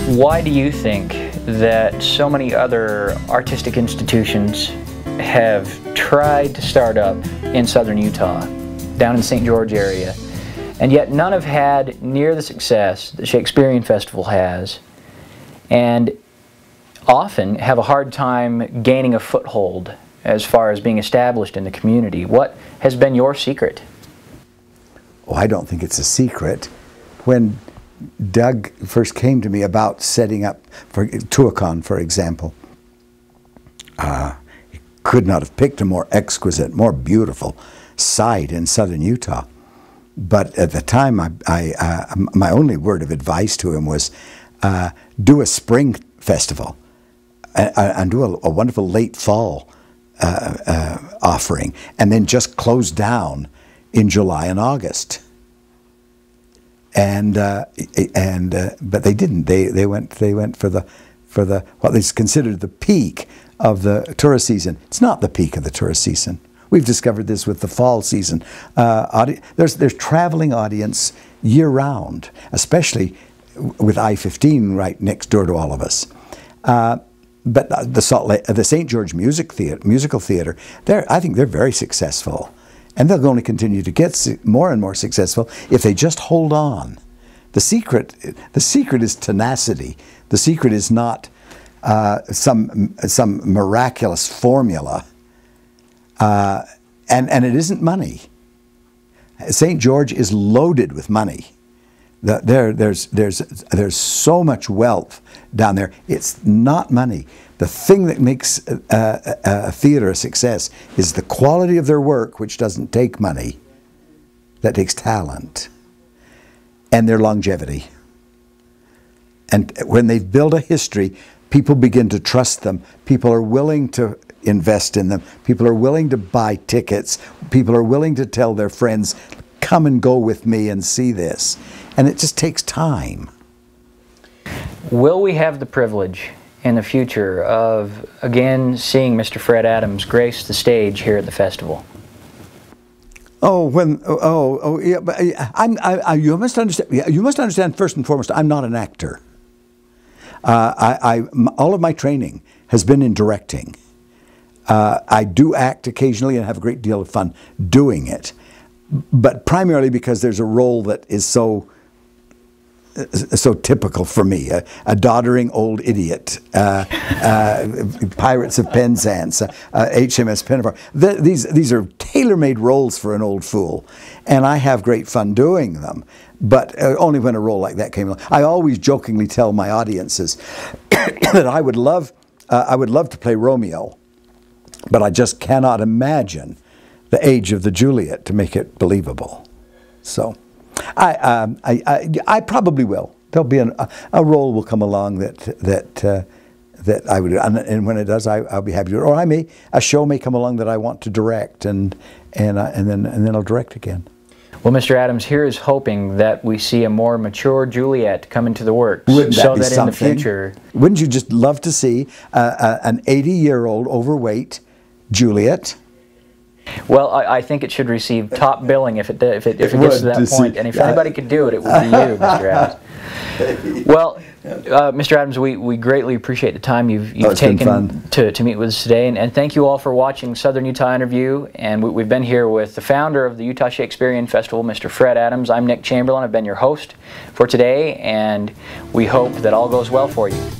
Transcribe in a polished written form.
Why do you think that so many other artistic institutions have tried to start up in southern Utah, down in the St. George area, and yet none have had near the success that Shakespearean Festival has, and often have a hard time gaining a foothold as far as being established in the community? What has been your secret? Oh, I don't think it's a secret. When Doug first came to me about setting up for Tuacahn, for example, he could not have picked a more exquisite, more beautiful site in southern Utah. But at the time, my only word of advice to him was, do a spring festival and do a wonderful late fall offering, and then just close down in July and August. But they didn't. They went for the what is considered the peak of the tourist season. It's not the peak of the tourist season. We've discovered this with the fall season. There's traveling audience year round, especially with I-15 right next door to all of us. But the St. George Musical Theater, I think they're very successful. And they'll only continue to get more and more successful if they just hold on. The secret is tenacity. The secret is not some miraculous formula, and it isn't money. St. George is loaded with money. There's so much wealth down there. It's not money. The thing that makes a theater a success is the quality of their work, which doesn't take money. That takes talent and their longevity. And when they've built a history, people begin to trust them. People are willing to invest in them. People are willing to buy tickets. People are willing to tell their friends, come and go with me and see this. And it just takes time. Will we have the privilege in the future of again seeing Mr. Fred Adams grace the stage here at the festival? Yeah, but you must understand. You must understand first and foremost, I'm not an actor. All of my training has been in directing. I do act occasionally and have a great deal of fun doing it, but primarily because there's a role that is so typical for me, a doddering old idiot, Pirates of Penzance, HMS Pinafore. These are tailor-made roles for an old fool, and I have great fun doing them, but only when a role like that came along. I always jokingly tell my audiences that I would love to play Romeo, but I just cannot imagine the age of the Juliet to make it believable. So I probably will. There'll be a role will come along that I would, and when it does, I'll be happy to. Or a show may come along that I want to direct, and then I'll direct again. Well, Mr. Adams, here is hoping that we see a more mature Juliet come into the works. Wouldn't that be something? In the future, wouldn't you just love to see an 80-year-old overweight Juliet? Well, I think it should receive top billing if it gets to that point. And if anybody could do it, it would be you, Mr. Adams. Well, Mr. Adams, we greatly appreciate the time you've taken to meet with us today. And thank you all for watching Southern Utah Interview. And we've been here with the founder of the Utah Shakespearean Festival, Mr. Fred Adams. I'm Nic Chamberlain. I've been your host for today, and we hope that all goes well for you.